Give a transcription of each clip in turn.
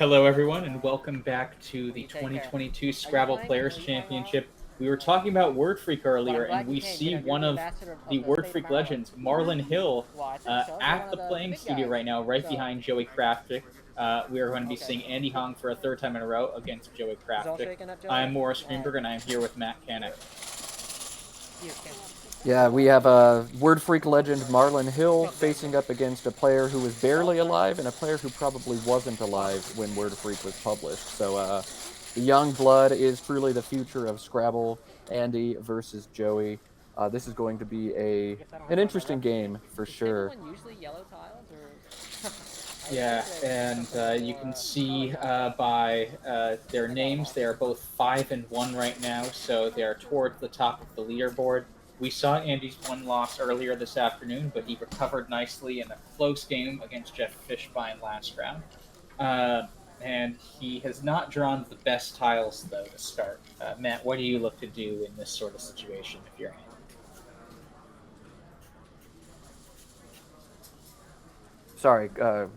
Hello, everyone, and welcome back to the You take care. 2022 Are you Scrabble playing? Players Are you playing along? Championship. We were talking about Word Freak Well, earlier, I'm and glad you we came. see You're one the of ambassador of the the Word state of Freak Maryland. legends, Marlon Hill, Well, I think so. You're one at of the the playing big studio guys. right now, right So, behind Joey Kraftic. We are going to be okay. seeing Andy Hong for a third time in a row against Joey Is all Kraftic. shaken up, I'm Joey? Morris All right. Greenberg, and I'm here with Matt Kanek. You can. Yeah, we have a Word Freak legend Marlon Hill Oh, damn you. facing up against a player who was barely Alltime. alive and a player who probably wasn't alive when Word Freak was published. So the young blood is truly the future of Scrabble. Andy versus Joey. This is going to be I a guess I don't have an it on my interesting rep sheet. game for Is table sure. one usually yellow tiles, or I would Yeah, think that and something a little you more. can I like see one color. by their I got them names, all. they are both 5-1 right now, so they are towards the top of the leaderboard. We saw Andy's one loss earlier this afternoon, but he recovered nicely in a close game against Jeff Fishbein last round. Uh, and he has not drawn the best tiles, though, to start. Matt, what do you look to do in this sort of situation if you're Andy? Sorry,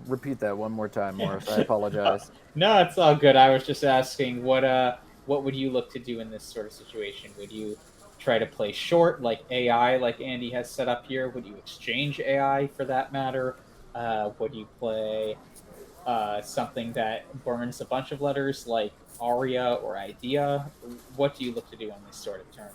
repeat that one more time, Morris. I Uh, apologize. no, it's all good. I was just asking what would you look to do in this sort of situation? Would you try to play short like AI like Andy has set up here? Would you exchange AI for that matter? Would you play something that burns a bunch of letters like Aria or Idea? What do you look to do on this sort of turn?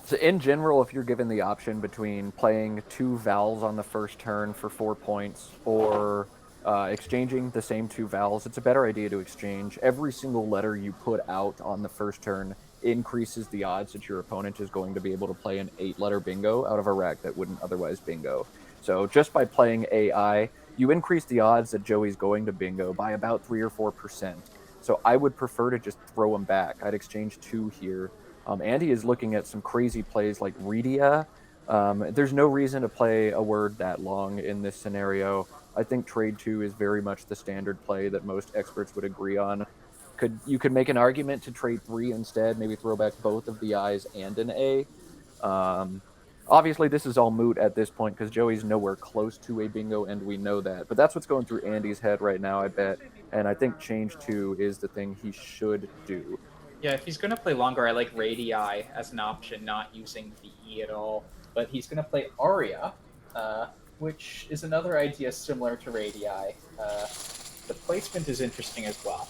So in general, if you're given the option between playing two vowels on the first turn for 4 points or exchanging the same two vowels, it's a better idea to exchange. Every single letter you put out on the first turn increases the odds that your opponent is going to be able to play an 8-letter bingo out of a rack that wouldn't otherwise bingo. So just by playing AI, you increase the odds that Joey's going to bingo by about 3 or 4%. So I would prefer to just throw him back. I'd exchange two here. Andy is looking at some crazy plays like Redia. There's no reason to play a word that long in this scenario. I think trade two is very much the standard play that most experts would agree on. You could make an argument to trade three instead, maybe throw back both of the I's and an A. Um, Obviously, this is all moot at this point because Joey's nowhere close to a bingo, and we know that. But that's what's going through Andy's head right now, I bet. And I think change two is the thing he should do. Yeah, if he's going to play longer, I like Radii as an option, not using the E at all. But he's going to play Aria, uh, which is another idea similar to Radii. The placement is interesting as well.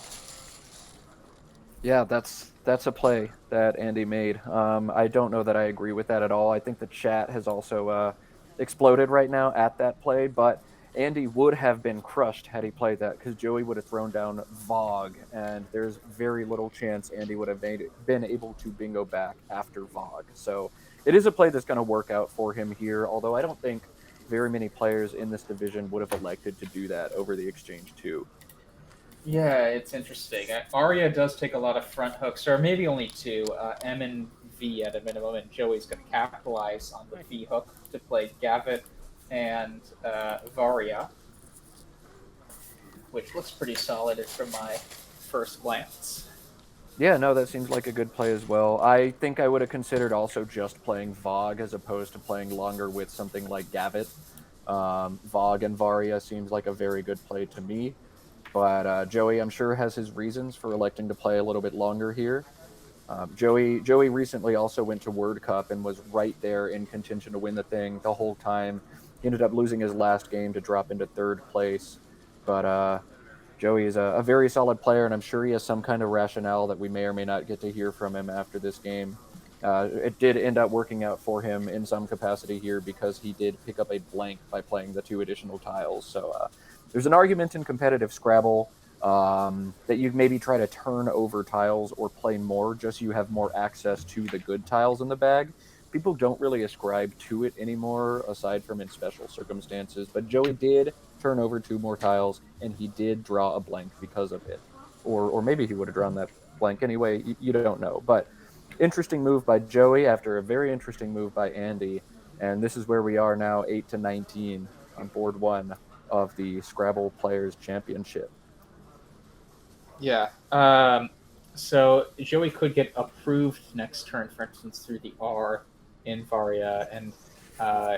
Yeah, that's a play that Andy made. I don't know that I agree with that at all. I think the chat has also exploded right now at that play, but Andy would have been crushed had he played that because Joey would have thrown down Vogue, and there's very little chance Andy would have been able to bingo back after Vogue. So it is a play that's going to work out for him here, although I don't think very many players in this division would have elected to do that over the exchange too. Yeah, it's interesting. Aria does take a lot of front hooks, or maybe only two, M and V at a minimum, and Joey's going to capitalize on the V hook to play Gavit and Varia, which looks pretty solid from my first glance. Yeah, no, that seems like a good play as well. I think I would have considered also just playing Vogue as opposed to playing longer with something like Gavit. Vogue and Varia seems like a very good play to me. But Joey, I'm sure, has his reasons for electing to play a little bit longer here. Joey recently also went to World Cup and was right there in contention to win the thing the whole time. He ended up losing his last game to drop into third place. But Joey is a very solid player, and I'm sure he has some kind of rationale that we may or may not get to hear from him after this game. It did end up working out for him in some capacity here because he did pick up a blank by playing the two additional tiles. So there's an argument in competitive Scrabble that you maybe try to turn over tiles or play more just so you have more access to the good tiles in the bag. People don't really ascribe to it anymore aside from in special circumstances, but Joey did turn over two more tiles and he did draw a blank because of it. Or maybe he would have drawn that blank anyway, you don't know. But interesting move by Joey after a very interesting move by Andy. And this is where we are now, 8-19 on board one of the Scrabble Players Championship. Yeah. So Joey could get approved next turn, for instance, through the R in Varia, and uh,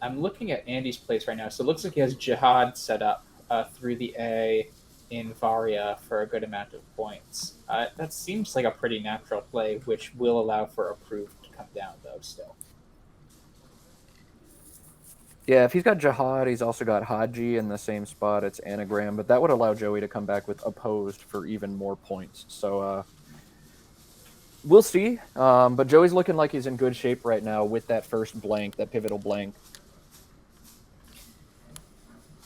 I'm looking at Andy's plays right now. So it looks like he has Jihad set up through the A, in Varia for a good amount of points. That seems like a pretty natural play, which will allow for approved to come down, though, still. Yeah, if he's got Jihad, he's also got Haji in the same spot. It's Anagram, but that would allow Joey to come back with opposed for even more points. So we'll see. But Joey's looking like he's in good shape right now with that first blank, that pivotal blank.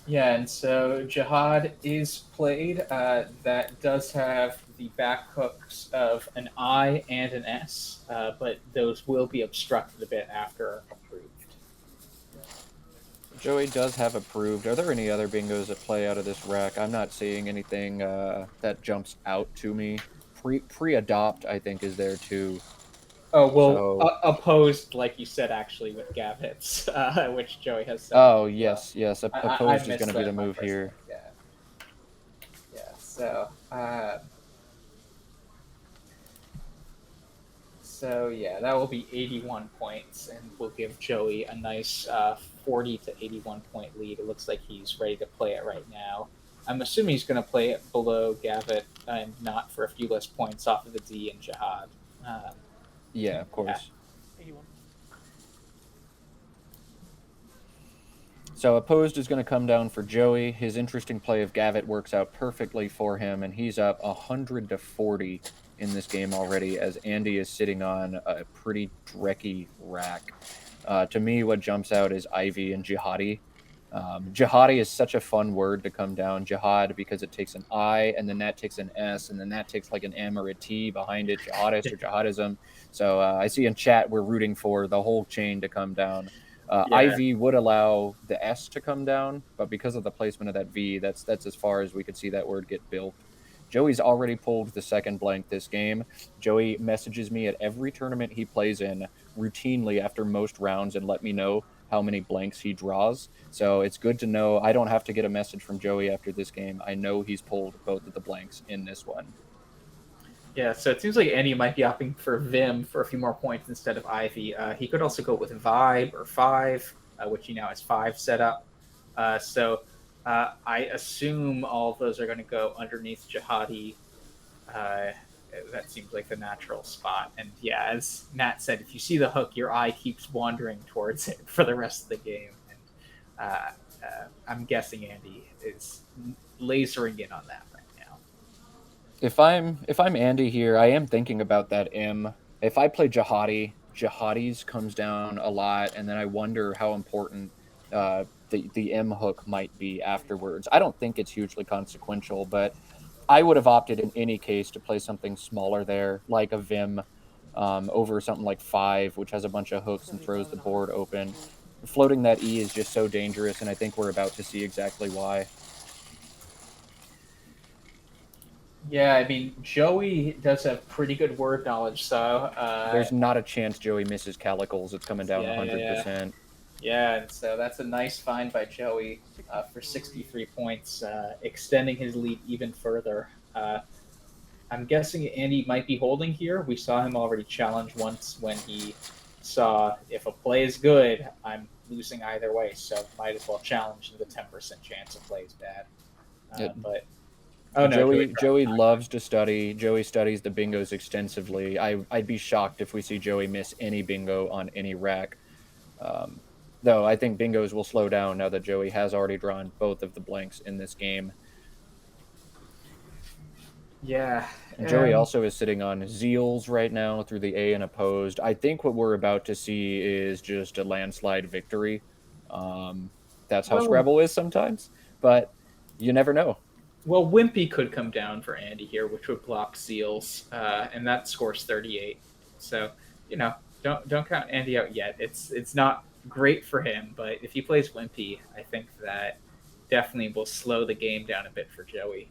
Yeah, and so Jihad is played. That does have the back hooks of an I and an S, but those will be obstructed a bit after approved. Joey does have approved. Are there any other bingos that play out of this rack? I'm not seeing anything that jumps out to me. Pre-adopt, I think, is there too. Oh, well, So- opposed, like you said, actually, with Gavitz, which Joey has said. Oh, yes, yes. I Opposed is missed going to be that the my move first here. one, Yeah. So yeah, that will be 81 points, and will give Joey a nice 40 to 81 point lead. It looks like he's ready to play it right now. I'm assuming he's going to play it below Gavit and not for a few less points off of the D and Jihad. Yeah, of course. 81. So opposed is going to come down for Joey. His interesting play of Gavit works out perfectly for him, and he's up 100 to 40 in this game already, as Andy is sitting on a pretty drecky rack. To me, what jumps out is Ivy and Jihadi. Jihadi is such a fun word to come down. Jihad, because it takes an I, and then that takes an S, and then that takes like an M or a T behind it, jihadist or jihadism. So I see in chat we're rooting for the whole chain to come down. IV would allow the S to come down, but because of the placement of that V, that's as far as we could see that word get built. Joey's already pulled the second blank this game. Joey messages me at every tournament he plays in routinely after most rounds and let me know how many blanks he draws. So it's good to know. I don't have to get a message from Joey after this game. I know he's pulled both of the blanks in this one. Yeah, so it seems like Andy might be opting for Vim for a few more points instead of Ivy. He could also go with Vibe or Five, which he now has 5 set up. So I assume all of those are going to go underneath Jihadi. That seems like the natural spot. And yeah, as Matt said, if you see the hook, your eye keeps wandering towards it for the rest of the game. And I'm guessing Andy is lasering in on that right now. If I'm Andy here, I am thinking about that M. If I play Jihadi's comes down a lot, and then I wonder how important the M hook might be afterwards. I don't think it's hugely consequential, but I would have opted in any case to play something smaller there, like a Vim, over something like 5, which has a bunch of hooks and throws the board open. Floating that E is just so dangerous, and I think we're about to see exactly why. Yeah, I mean, Joey does have pretty good word knowledge, so... There's not a chance Joey misses Calicles. It's coming down 100%. Yeah, and so that's a nice find by Joey for 63 points, extending his lead even further. I'm guessing Andy might be holding here. We saw him already challenge once when he saw, if a play is good, I'm losing either way, so might as well challenge the 10% chance a play is bad. But... Oh, no, Joey loves to study. Joey studies the bingos extensively. I'd be shocked if we see Joey miss any bingo on any rack. Though I think bingos will slow down now that Joey has already drawn both of the blanks in this game. Yeah. And Joey also is sitting on Zeals right now through the A and opposed. I think what we're about to see is just a landslide victory. That's how Scrabble is sometimes, but you never know. Well, Wimpy could come down for Andy here, which would block Seals, and that scores 38. So, don't count Andy out yet. It's not great for him, but if he plays Wimpy, I think that definitely will slow the game down a bit for Joey.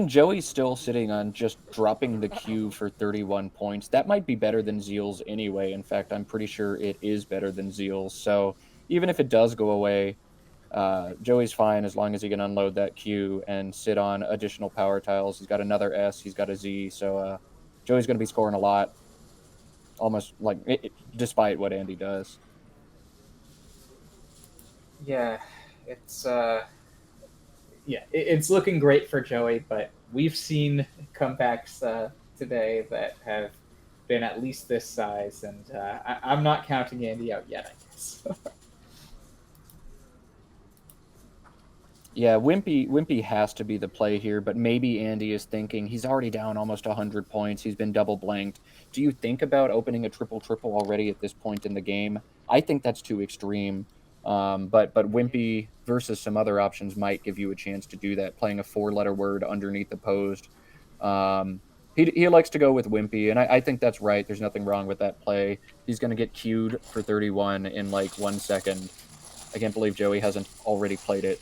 Joey's still sitting on just dropping the Q for 31 points. That might be better than Zeals anyway. In fact, I'm pretty sure it is better than Zeals. So even if it does go away, Joey's fine as long as he can unload that Q and sit on additional power tiles. He's got another S, he's got a Z, so Joey's going to be scoring a lot, almost like despite what Andy does. Yeah, it's yeah, it's looking great for Joey, but we've seen comebacks today that have been at least this size, and I'm not counting Andy out yet, I guess. Yeah, Wimpy has to be the play here, but maybe Andy is thinking he's already down almost 100 points. He's been double blanked. Do you think about opening a triple triple already at this point in the game? I think that's too extreme. But Wimpy versus some other options might give you a chance to do that, playing a 4-letter word underneath the post. He likes to go with Wimpy, and I think that's right. There's nothing wrong with that play. He's going to get queued for 31 in like 1 second. I can't believe Joey hasn't already played it.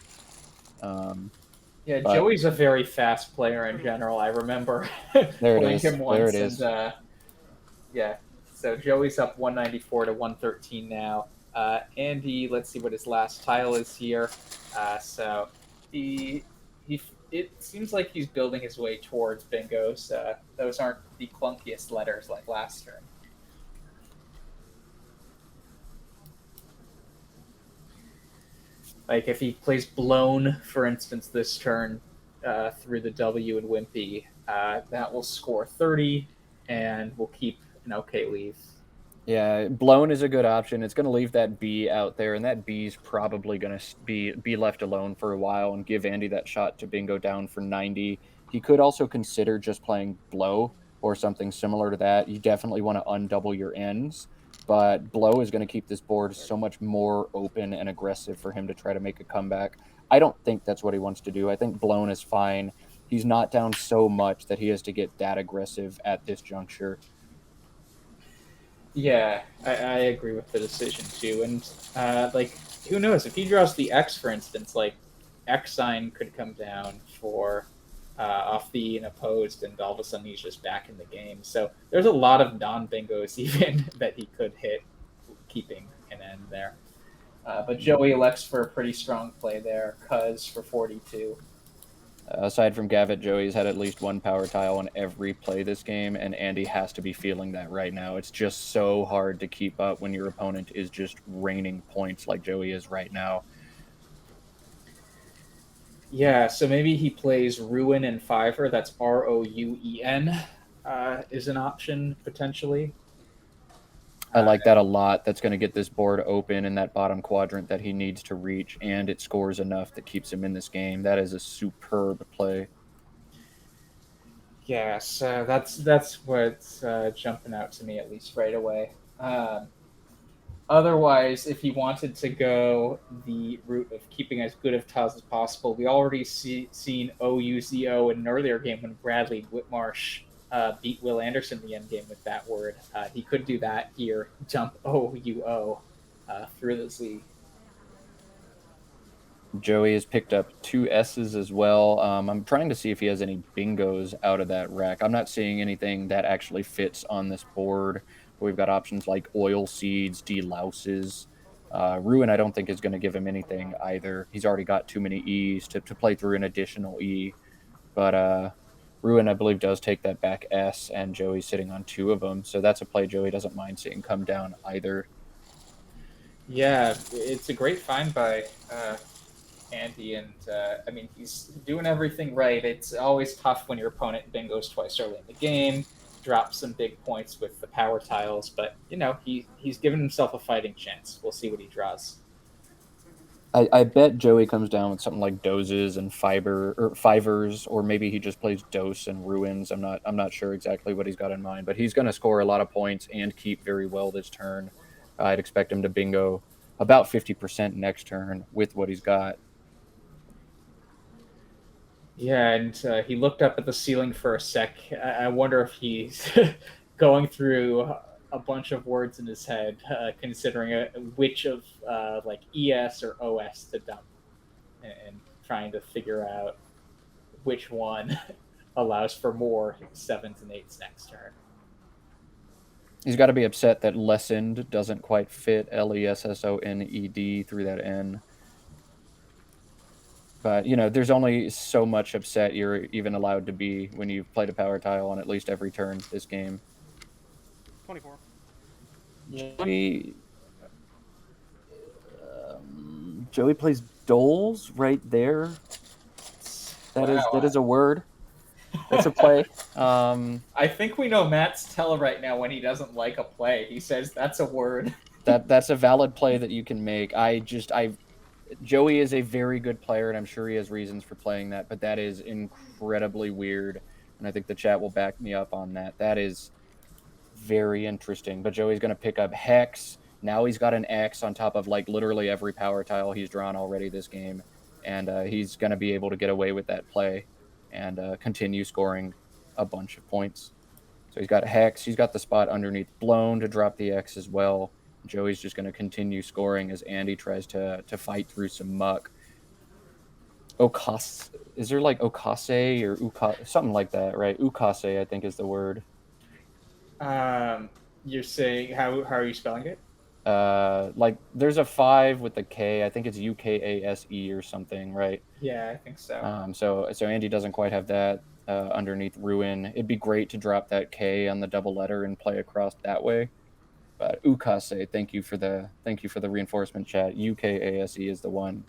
Yeah, But Joey's a very fast player in general. I remember there it playing is. him There once, it is. and yeah. So Joey's up 194 to 113 now. Andy, let's see what his last tile is here. So he it seems like he's building his way towards bingos. Those aren't the clunkiest letters like last turn. Like if he plays blown, for instance, this turn through the W and Wimpy, that will score 30 and will keep an okay lead. Yeah, blown is a good option. It's going to leave that B out there, and that B's probably going to be left alone for a while and give Andy that shot to bingo down for 90. He could also consider just playing blow or something similar to that. You definitely want to undouble your ends, but blow is going to keep this board so much more open and aggressive for him to try to make a comeback. I don't think that's what he wants to do. I think blown is fine. He's not down so much that he has to get that aggressive at this juncture. Yeah, I agree with the decision too. And like, who knows if he draws the X, for instance, like X sign could come down for off the opposed, and all of a sudden he's just back in the game. So there's a lot of non bingos even that he could hit, keeping an end there. But Joey elects for a pretty strong play there. Cuz for 42. Aside from Gavitt, Joey's had at least one power tile on every play this game, and Andy has to be feeling that right now. It's just so hard to keep up when your opponent is just raining points like Joey is right now. Yeah, so maybe he plays Ruin and Fiver. That's Rouen, is an option potentially. I like that a lot. That's going to get this board open in that bottom quadrant that he needs to reach, and it scores enough that keeps him in this game. That is a superb play. Yeah, so that's what's jumping out to me at least right away. Otherwise, if he wanted to go the route of keeping as good of tiles as possible, we already seen OUZO in an earlier game when Bradley Whitmarsh beat Will Anderson in the end game with that word. He could do that here, jump OUO through the Z. Joey has picked up 2 S's as well. I'm trying to see if he has any bingos out of that rack. I'm not seeing anything that actually fits on this board. We've got options like oil seeds, delouses. Ruin, I don't think, is going to give him anything either. He's already got too many E's to play through an additional E. But Ruin, I believe, does take that back S, and Joey's sitting on 2 of them. So that's a play Joey doesn't mind seeing come down either. Yeah, it's a great find by Andy, and I mean, he's doing everything right. It's always tough when your opponent bingos twice early in the game, drops some big points with the power tiles, but you know, he's given himself a fighting chance. We'll see what he draws. I bet Joey comes down with something like dozes and fivers, or maybe he just plays dose and ruins. I'm not sure exactly what he's got in mind, but he's going to score a lot of points and keep very well this turn. I'd expect him to bingo about 50% next turn with what he's got. Yeah, and he looked up at the ceiling for a sec. I wonder if he's going through a bunch of words in his head, considering which of like ES or OS to dump, and trying to figure out which one allows for more 7s and 8s next turn. He's got to be upset that lessened doesn't quite fit LESSONED through that N. But, you know, there's only so much upset you're even allowed to be when you've played a power tile on at least every turn this game. 24. Joey plays Doles right there. That is Wow. a word. That's a play. I think we know Matt's tell right now when he doesn't like a play. He says that's a word. That's a valid play that you can make. Joey is a very good player, and I'm sure he has reasons for playing that, but that is incredibly weird, and I think the chat will back me up on that. That is very interesting. But Joey's going to pick up Hex. Now he's got an X on top of like literally every power tile he's drawn already this game, and he's going to be able to get away with that play and continue scoring a bunch of points. So he's got Hex. He's got the spot underneath Blown to drop the X as well. Joey's just going to continue scoring as Andy tries to fight through some muck. Okase, is there like Okase or something like that, right? Ukase, I think, is the word. You're saying how are you spelling it? Like there's a 5 with the K. I think it's Ukase or something, right? Yeah, I think so. So Andy doesn't quite have that underneath Ruin. It'd be great to drop that K on the double letter and play across that way. But Ukase, thank you for the reinforcement chat. Ukase is the one.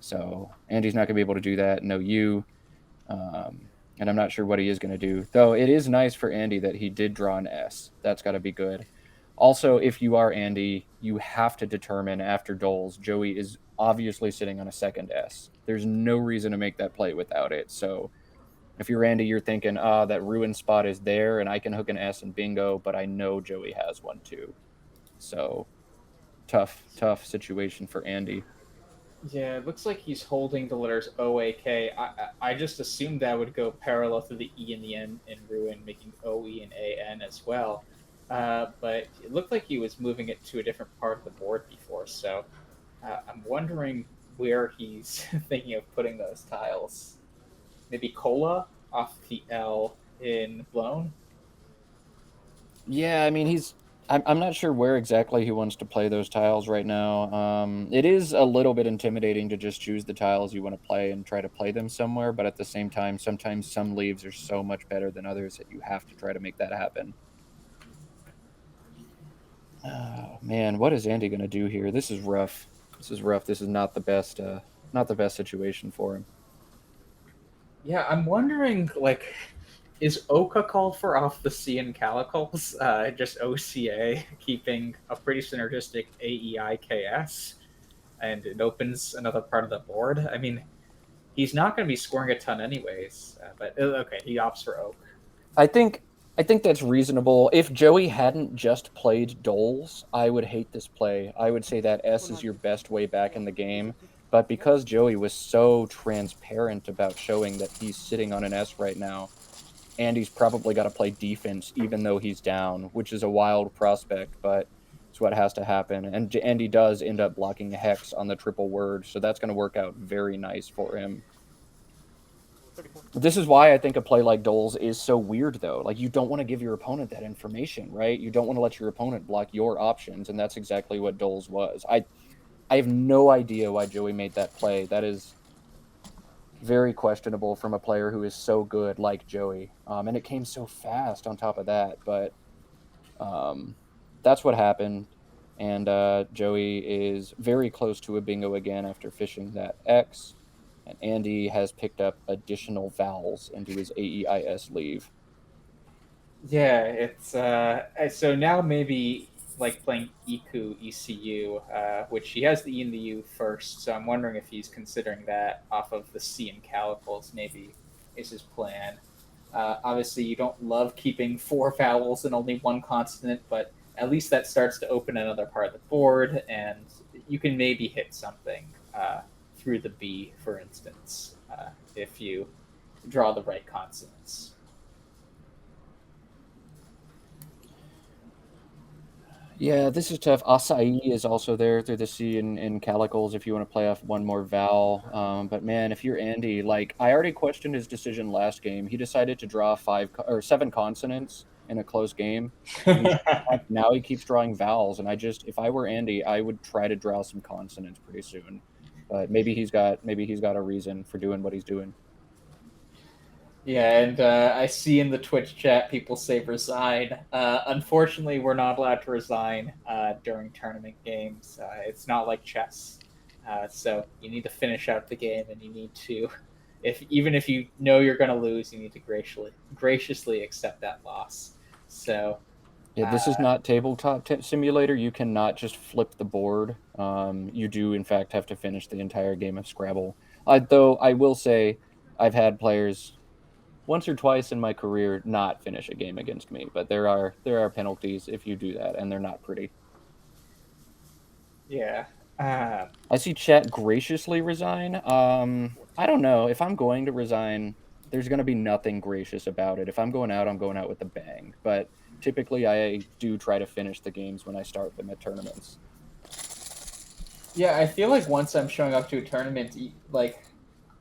So Andy's not going to be able to do that. No U. And I'm not sure what he is going to do. Though it is nice for Andy that he did draw an S. That's got to be good. Also, if you are Andy, you have to determine after Doles, Joey is obviously sitting on a second S. There's no reason to make that play without it. So if you're Andy, you're thinking, that ruin spot is there and I can hook an S and bingo, but I know Joey has one too. So tough situation for Andy. Yeah, it looks like he's holding the letters O A K. I just assumed that would go parallel to the E and the N in Ruin, making O E and A N as well. But it looked like he was moving it to a different part of the board before, so I'm wondering where he's thinking of putting those tiles. Maybe Cola off the L in Blown? Yeah, I mean, I'm not sure where exactly he wants to play those tiles right now. It is a little bit intimidating to just choose the tiles you want to play and try to play them somewhere, but at the same time, sometimes some leaves are so much better than others that you have to try to make that happen. Oh, man, what is Andy going to do here? This is rough. This is not the best situation for him. Yeah, I'm wondering, like, is Oka called for off the C in Calicles? Just OCA, keeping a pretty synergistic AEIKS, and it opens another part of the board. I mean, he's not going to be scoring a ton anyways, but okay, he opts for Oak. I think that's reasonable. If Joey hadn't just played Doles, I would hate this play. I would say that S is your best way back in the game. But because Joey was so transparent about showing that he's sitting on an S right now, Andy's probably got to play defense even though he's down, which is a wild prospect, but it's what has to happen. And Andy does end up blocking a Hex on the triple word, so that's going to work out very nice for him. 34. This is why I think a play like Doles is so weird, though. Like, you don't want to give your opponent that information, right? You don't want to let your opponent block your options, and that's exactly what Doles was. I have no idea why Joey made that play. That is very questionable from a player who is so good like Joey. And it came so fast on top of that. But that's what happened. And Joey is very close to a bingo again after fishing that X. And Andy has picked up additional vowels into his AEIS leave. Yeah, it's so now maybe like playing ECU, which he has the E and the U first. So I'm wondering if he's considering that off of the C and Calicles. Maybe is his plan. Obviously, you don't love keeping 4 vowels and only 1 consonant, but at least that starts to open another part of the board, and you can maybe hit something through the B, for instance, if you draw the right consonants. Yeah, this is tough. Acai is also there through the C in Calicles if you want to play off one more vowel. But man, if you're Andy, like I already questioned his decision last game. He decided to draw 7 consonants in a close game. Now he keeps drawing vowels, and if I were Andy, I would try to draw some consonants pretty soon. But maybe he's got a reason for doing what he's doing. Yeah, and I see in the Twitch chat people say resign. Unfortunately, we're not allowed to resign during tournament games. It's not like chess. So you need to finish out the game, and you need to even if you know you're going to lose, you need to graciously accept that loss. So Yeah, this is not tabletop simulator. You cannot just flip the board. You do, in fact, have to finish the entire game of Scrabble. Though I will say, I've had players once or twice in my career not finish a game against me, but there are penalties if you do that, and they're not pretty. yeah. Uh, I see chat graciously resign. I don't know. If I'm going to resign, there's going to be nothing gracious about it. If I'm going out with a bang. But typically, I do try to finish the games when I start them at tournaments. yeah, I feel like once I'm showing up to a tournament, like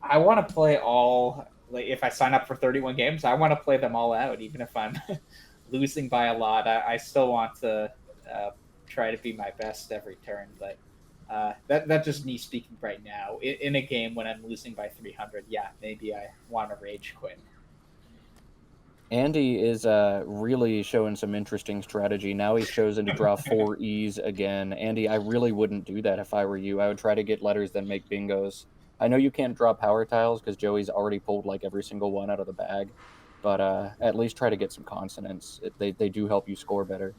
I want to play all. Like if I sign up for 31 games, I want to play them all out, even if I'm losing by a lot. I still want to uh, try to be my best every turn, but that's just me speaking right now. In a game when I'm losing by 300, yeah, maybe I want to rage quit. Andy is really showing some interesting strategy. Now he's chosen to draw 4 E's again. Andy, I really wouldn't do that if I were you. I would try to get letters that make bingos. I know you can't draw power tiles because Joey's already pulled like every single one out of the bag, but at least try to get some consonants. They do help you score better.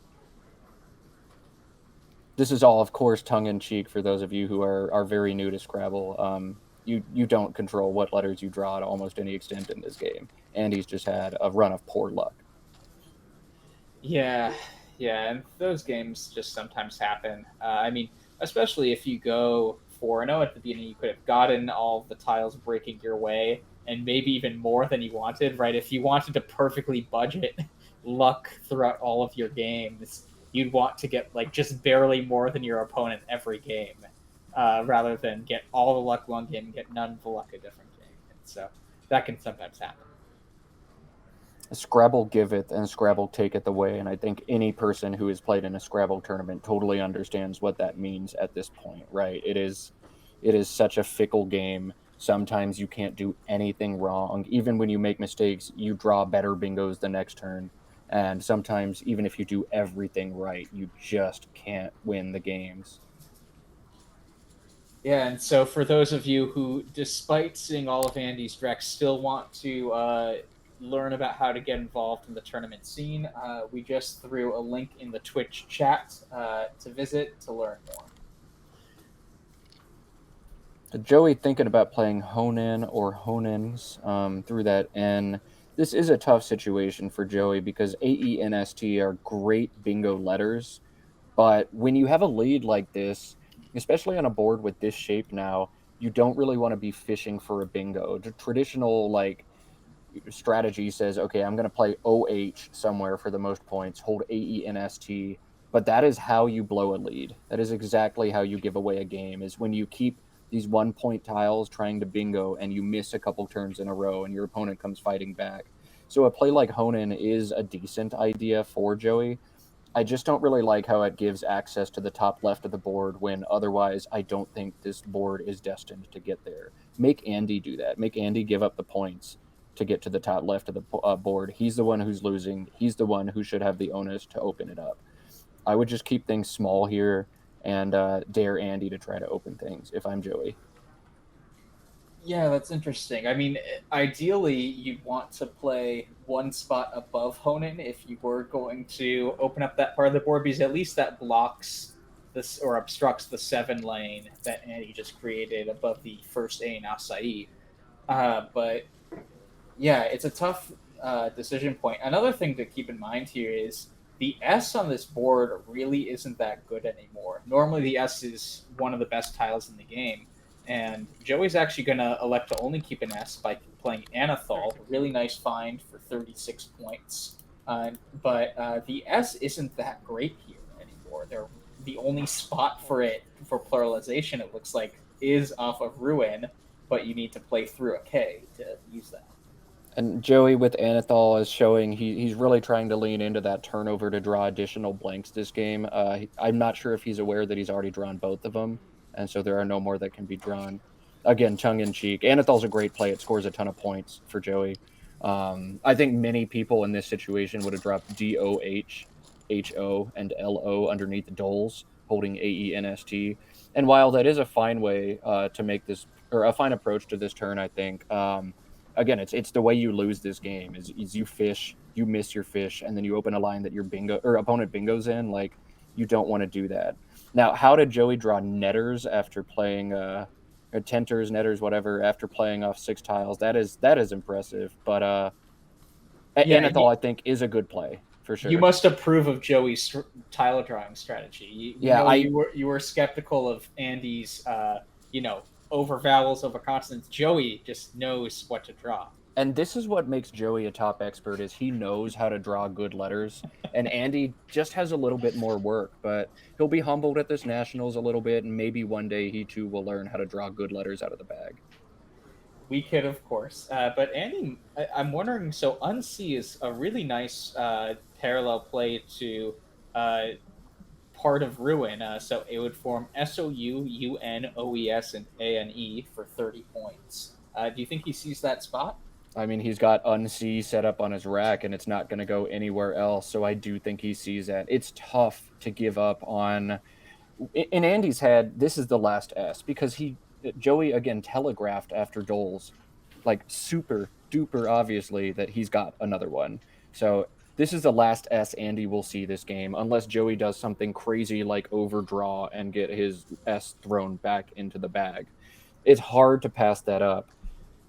This is all, of course, tongue in cheek for those of you who are very new to Scrabble. You don't control what letters you draw to almost any extent in this game. Andy's just had a run of poor luck. Yeah, yeah, and those games just sometimes happen. I mean, especially if you go 4-0 at the beginning, you could have gotten all the tiles breaking your way, and maybe even more than you wanted, right? If you wanted to perfectly budget luck throughout all of your games, you'd want to get like just barely more than your opponent every game, rather than get all the luck one game and get none of the luck a different game. And so that can sometimes happen. Scrabble giveth and Scrabble taketh away, and I think any person who has played in a Scrabble tournament totally understands what that means at this point, right? It is such a fickle game. Sometimes you can't do anything wrong. Even when you make mistakes, you draw better bingos the next turn. And sometimes, even if you do everything right, you just can't win the games. Yeah, and so for those of you who, despite seeing all of Andy's decks, still want to learn about how to get involved in the tournament scene, we just threw a link in the Twitch chat to visit to learn more. Joey thinking about playing Honen or Honens through that N. This is a tough situation for Joey because AENST are great bingo letters, but when you have a lead like this, especially on a board with this shape now, you don't really want to be fishing for a bingo. The traditional like strategy says, okay, I'm going to play OH somewhere for the most points, hold AENST, but that is how you blow a lead. That is exactly how you give away a game, is when you keep these 1 point tiles trying to bingo and you miss a couple turns in a row and your opponent comes fighting back. So a play like Honen is a decent idea for Joey. I just don't really like how it gives access to the top left of the board when otherwise I don't think this board is destined to get there. Make Andy do that. Make Andy give up the points to get to the top left of the board. He's the one who's losing. He's the one who should have the onus to open it up. I would just keep things small here and dare Andy to try to open things if I'm Joey. Yeah, that's interesting. I mean, ideally, you'd want to play one spot above Honen if you were going to open up that part of the board, because at least that blocks this or obstructs the 7 lane that Andy just created above the first A in acai. But yeah, it's a tough decision point. Another thing to keep in mind here is the S on this board really isn't that good anymore. Normally, the S is one of the best tiles in the game, and Joey's actually going to elect to only keep an S by playing Anathol. Really nice find for 36 points. But the S isn't that great here anymore. The only spot for it, for pluralization, it looks like, is off of Ruin, but you need to play through a K to use that. And Joey with Anathol is showing he's really trying to lean into that turnover to draw additional blanks this game. I'm not sure if he's aware that he's already drawn both of them, and so there are no more that can be drawn. Again, tongue-in-cheek. Anathol's a great play. It scores a ton of points for Joey. I think many people in this situation would have dropped DOH, HO, and LO underneath the doles, holding AENST. And while that is a fine way to make this or a fine approach to this turn. I think. Again, it's the way you lose this game is you fish, you miss your fish, and then you open a line that your bingo or opponent bingos in. Like you don't want to do that. Now, how did Joey draw netters after playing or tenters, netters, whatever, after playing off 6 tiles? That is impressive. But Yeah, Anethol, I think, is a good play for you sure. must approve of Joey's tile drawing strategy. We Yeah, know you were skeptical of Andy's, over vowels, over consonants. Joey just knows what to draw. and this is what makes Joey a top expert is he knows how to draw good letters, and Andy just has a little bit more work, but he'll be humbled at this nationals a little bit, and maybe one day he too will learn how to draw good letters out of the bag. We could, of course, but Andy, I'm wondering. So unsee is a really nice parallel play to part of ruin. So it would form SOUUNOES and ANE for 30 points. Do you think he sees that spot? I mean, he's got unsee set up on his rack, and it's not going to go anywhere else. So I do think he sees that. It's tough to give up on. In Andy's head, this is the last S because Joey again telegraphed after Doles, like super duper obviously that he's got another one. So this is the last S Andy will see this game, unless Joey does something crazy like overdraw and get his S thrown back into the bag. It's hard to pass that up.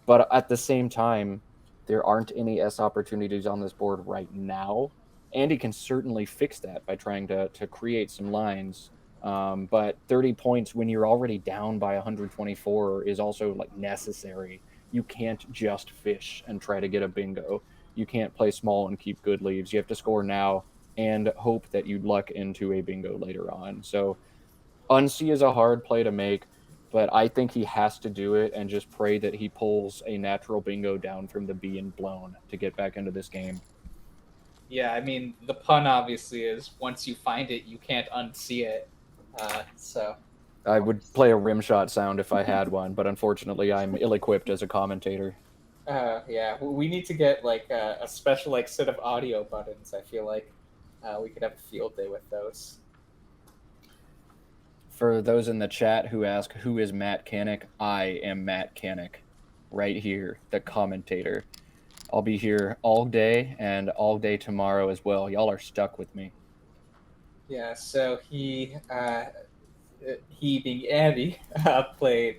But at the same time, there aren't any S opportunities on this board right now. Andy can certainly fix that by trying to create some lines. But 30 points when you're already down by 124 is also like necessary. You can't just fish and try to get a bingo. You can't play small and keep good leaves. You have to score now and hope that you luck into a bingo later on. So unsee is a hard play to make, but I think he has to do it and just pray that he pulls a natural bingo down from the being blown to get back into this game. Yeah, I mean the pun obviously is once you find it, you can't unsee it. So I would play a rim shot sound if I had one, but unfortunately I'm ill-equipped as a commentator. yeah, we need to get like a special like set of audio buttons. I feel like we could have a field day with those. For those in the chat who ask who is Matt Canick, I am Matt Canick, right here, the commentator. I'll be here all day and all day tomorrow as well. Y'all are stuck with me. Yeah, so he being Andy played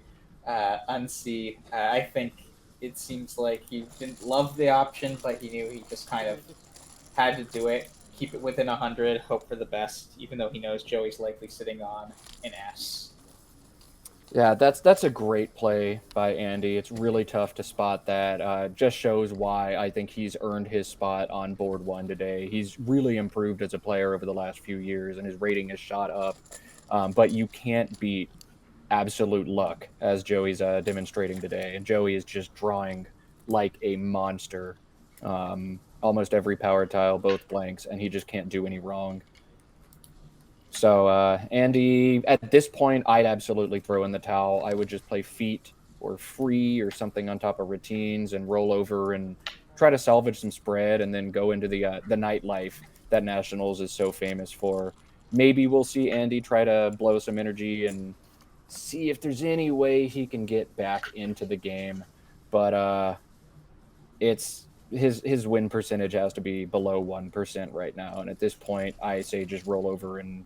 unsee. I think it seems like he didn't love the option, but he knew he just kind of had to do it. Keep it within 100, hope for the best, even though he knows Joey's likely sitting on an S. Yeah, that's a great play by Andy. It's really tough to spot that. Just shows why I think he's earned his spot on board one today. He's really improved as a player over the last few years, and his rating has shot up. But you can't beat absolute luck, as Joey's demonstrating today. And Joey is just drawing like a monster. Almost every power tile, both blanks, and he just can't do any wrong. So Andy, at this point, I'd absolutely throw in the towel. I would just play feet or free or something on top of routines and roll over and try to salvage some spread and then go into the nightlife that Nationals is so famous for. Maybe we'll see Andy try to blow some energy and see if there's any way he can get back into the game. But it's his win percentage has to be below 1% right now. And at this point, I say just roll over and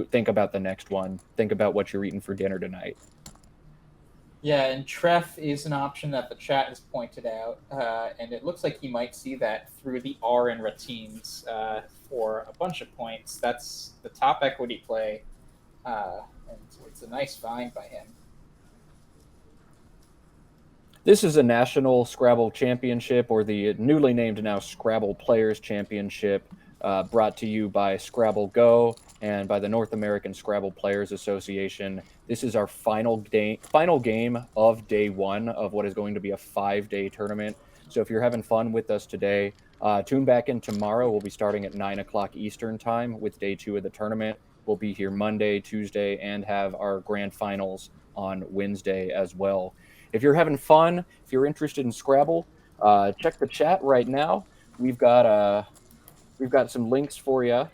think about the next one. Think about what you're eating for dinner tonight. Yeah, and Treff is an option that the chat has pointed out, and it looks like he might see that through the R in routines for a bunch of points. That's the top equity play, and it's a nice find by him. This is a national Scrabble championship, or the newly named now Scrabble Players Championship, brought to you by Scrabble Go and by the North American Scrabble Players Association. This is our final game of day one of what is going to be a 5-day tournament. So if you're having fun with us today, tune back in tomorrow. We'll be starting at 9 o'clock Eastern time with day 2 of the tournament. We'll be here Monday, Tuesday, and have our grand finals on Wednesday as well. If you're having fun, if you're interested in Scrabble, check the chat right now. We've got some links for you.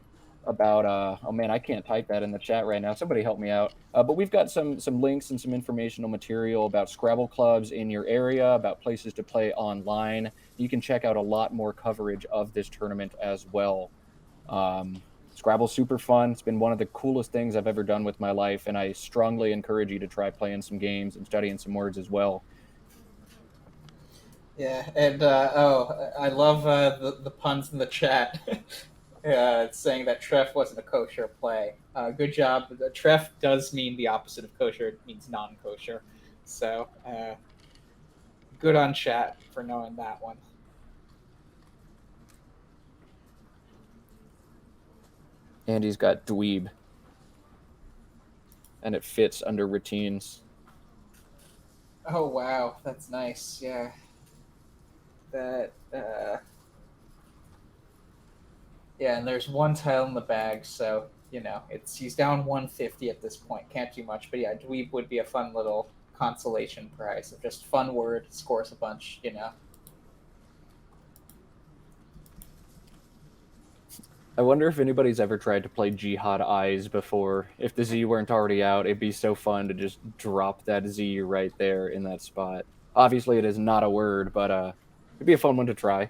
about oh man, I can't type that in the chat right now. Somebody help me out. But we've got some links and some informational material about Scrabble clubs in your area, about places to play online. You can check out a lot more coverage of this tournament as well. Scrabble's super fun. It's been one of the coolest things I've ever done with my life, and I strongly encourage you to try playing some games and studying some words as well. Yeah, and I love the puns in the chat. Saying that Treff wasn't a kosher play. Good job. Treff does mean the opposite of kosher. It means non-kosher. So good on chat for knowing that one. Andy's got dweeb, and it fits under routines. Oh wow, that's nice. Yeah. That yeah, and there's one tile in the bag, so he's down 150 at this point. Can't do much, but yeah, dweeb would be a fun little consolation prize. So just fun word, scores a bunch. I wonder if anybody's ever tried to play Jihad Eyes before. If the Z weren't already out, it'd be so fun to just drop that Z right there in that spot. Obviously, it is not a word, but it'd be a fun one to try.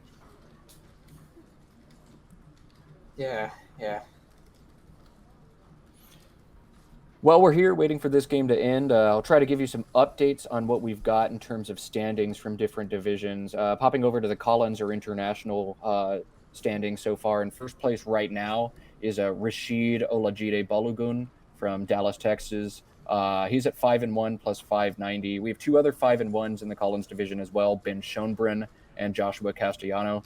Yeah. While we're here waiting for this game to end, I'll try to give you some updates on what we've got in terms of standings from different divisions. Popping over to the Collins or international standings so far. In first place right now is Rashid Olajide Balogun from Dallas, Texas. He's at 5-1 plus 590. We have two other 5-1s in the Collins division as well, Ben Schoenbrunn and Joshua Castellano.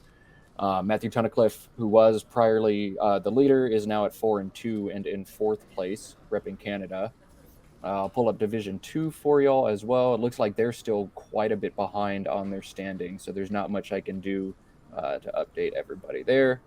Matthew Tunnicliffe, who was priorly the leader, is now at 4-2 and in fourth place, repping Canada. I'll pull up Division 2 for y'all as well. It looks like they're still quite a bit behind on their standing, so there's not much I can do to update everybody there.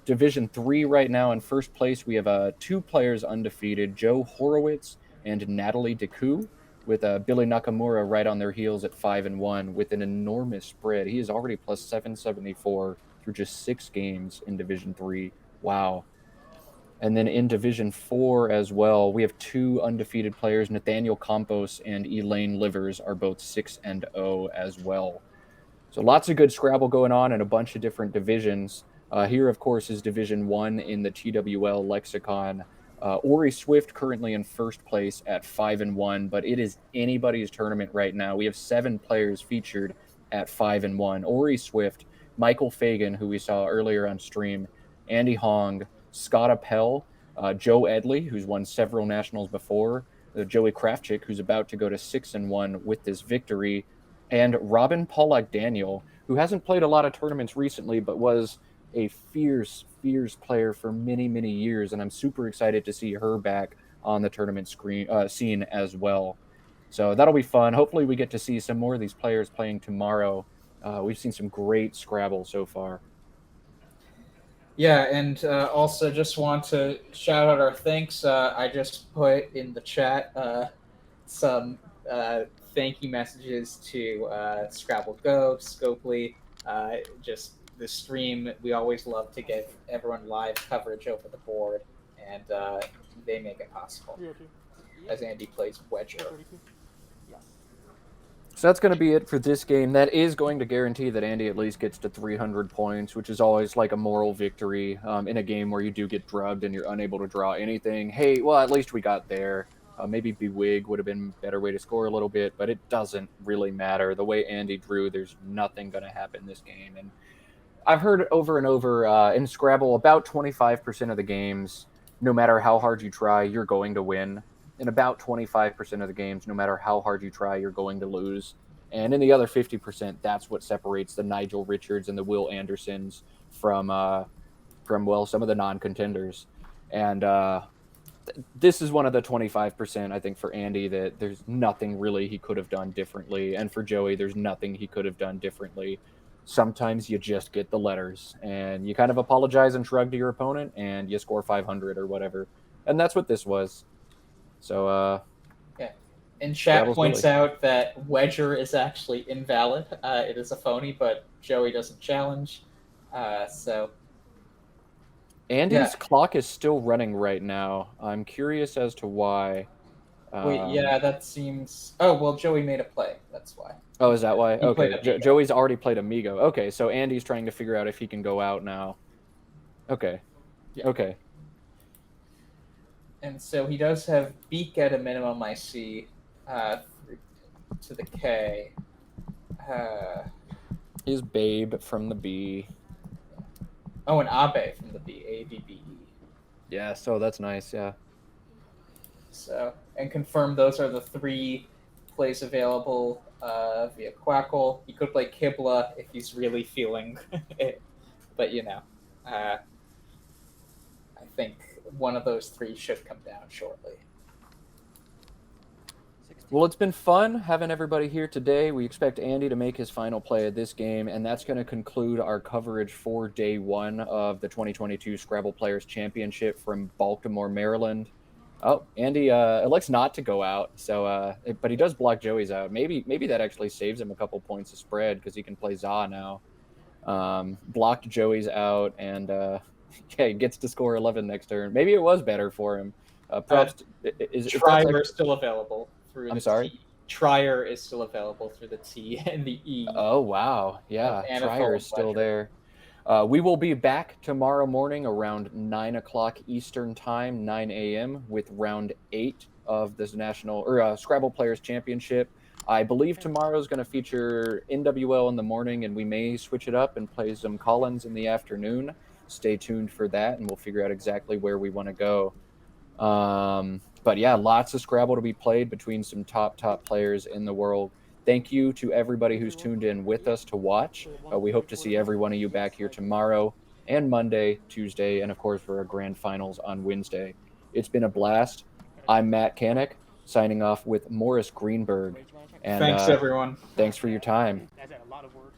Division 3 right now in first place, we have two players undefeated, Joe Horowitz and Natalie Deku, with Billy Nakamura right on their heels at 5-1 with an enormous spread. He is already plus 774 through just 6 games in Division 3. Wow. And then in Division 4 as well, we have two undefeated players. Nathaniel Campos and Elaine Livers are both 6-0 as well. So lots of good Scrabble going on in a bunch of different divisions. Here, of course, is Division 1 in the TWL lexicon. Ori Swift currently in first place at 5-1, but it is anybody's tournament right now. We have 7 players featured at 5-1. Ori Swift, Michael Fagan, who we saw earlier on stream, Andy Hong, Scott Appel, Joe Edley, who's won several nationals before, Joey Kravchik, who's about to go to 6-1 with this victory, and Robin Pollack Daniel, who hasn't played a lot of tournaments recently, but was a fierce player for many, many years, and I'm super excited to see her back on the tournament scene as well. So that'll be fun. Hopefully we get to see some more of these players playing tomorrow. We've seen some great Scrabble so far. Yeah, and also just want to shout out our thanks. I just put in the chat some thank you messages to Scrabble Go, Scopely, just the stream. We always love to get everyone live coverage over the board, and they make it possible. As Andy plays Wedger. So that's going to be it for this game. That is going to guarantee that Andy at least gets to 300 points, which is always like a moral victory in a game where you do get drubbed and you're unable to draw anything. Hey, well, at least we got there. Maybe Bewig would have been a better way to score a little bit, but it doesn't really matter. The way Andy drew, there's nothing going to happen this game. And I've heard over and over in Scrabble, about 25% of the games, no matter how hard you try, you're going to win. In about 25% of the games, no matter how hard you try, you're going to lose. And in the other 50%, that's what separates the Nigel Richards and the Will Andersons from some of the non-contenders. And this is one of the 25%, I think, for Andy, that there's nothing really he could have done differently. And for Joey, there's nothing he could have done differently. Sometimes you just get the letters and you kind of apologize and shrug to your opponent and you score 500 or whatever. And that's what this was. So, yeah. And chat points out that Wedger is actually invalid. It is a phony, but Joey doesn't challenge. So. Andy's clock is still running right now. I'm curious as to why. Wait, yeah, that seems. Oh well, Joey made a play. That's why. Oh, is that why? He played Okay, Amigo. Joey's already played Amigo. Okay, so Andy's trying to figure out if he can go out now. Okay. Yeah. Okay. And so he does have Beak at a minimum, I see, to the K. He's Babe from the B. Oh, and Abe from the B, A-B-B-E. Yeah, so that's nice, yeah. So, and confirm those are the 3 plays available via Quackle. He could play Kibla if he's really feeling it. But, I think one of those 3 should come down shortly. Well, it's been fun having everybody here today. We expect Andy to make his final play of this game, and that's going to conclude our coverage for day 1 of the 2022 Scrabble Players Championship from Baltimore, Maryland. Oh, Andy elects not to go out, so but he does block Joey's out. Maybe that actually saves him a couple points of spread because he can play Za now. Blocked Joey's out, and he gets to score 11 next turn. Maybe it was better for him. Props. Trier is still available through I'm the sorry? T. Trier is still available through the T and the E. Oh, wow. Yeah, Trier is still there. We will be back tomorrow morning around 9 o'clock Eastern Time, 9 a.m., with round 8 of this Scrabble Players Championship. I believe tomorrow is going to feature NWL in the morning, and we may switch it up and play some Collins in the afternoon. Stay tuned for that, and we'll figure out exactly where we want to go. But yeah, lots of Scrabble to be played between some top players in the world. Thank you to everybody who's tuned in with us to watch. We hope to see every one of you back here tomorrow and Monday, Tuesday, and of course for our grand finals on Wednesday. It's been a blast. I'm Matt Kanek, signing off with Morris Greenberg. And thanks, everyone. Thanks for your time. That's a lot of words.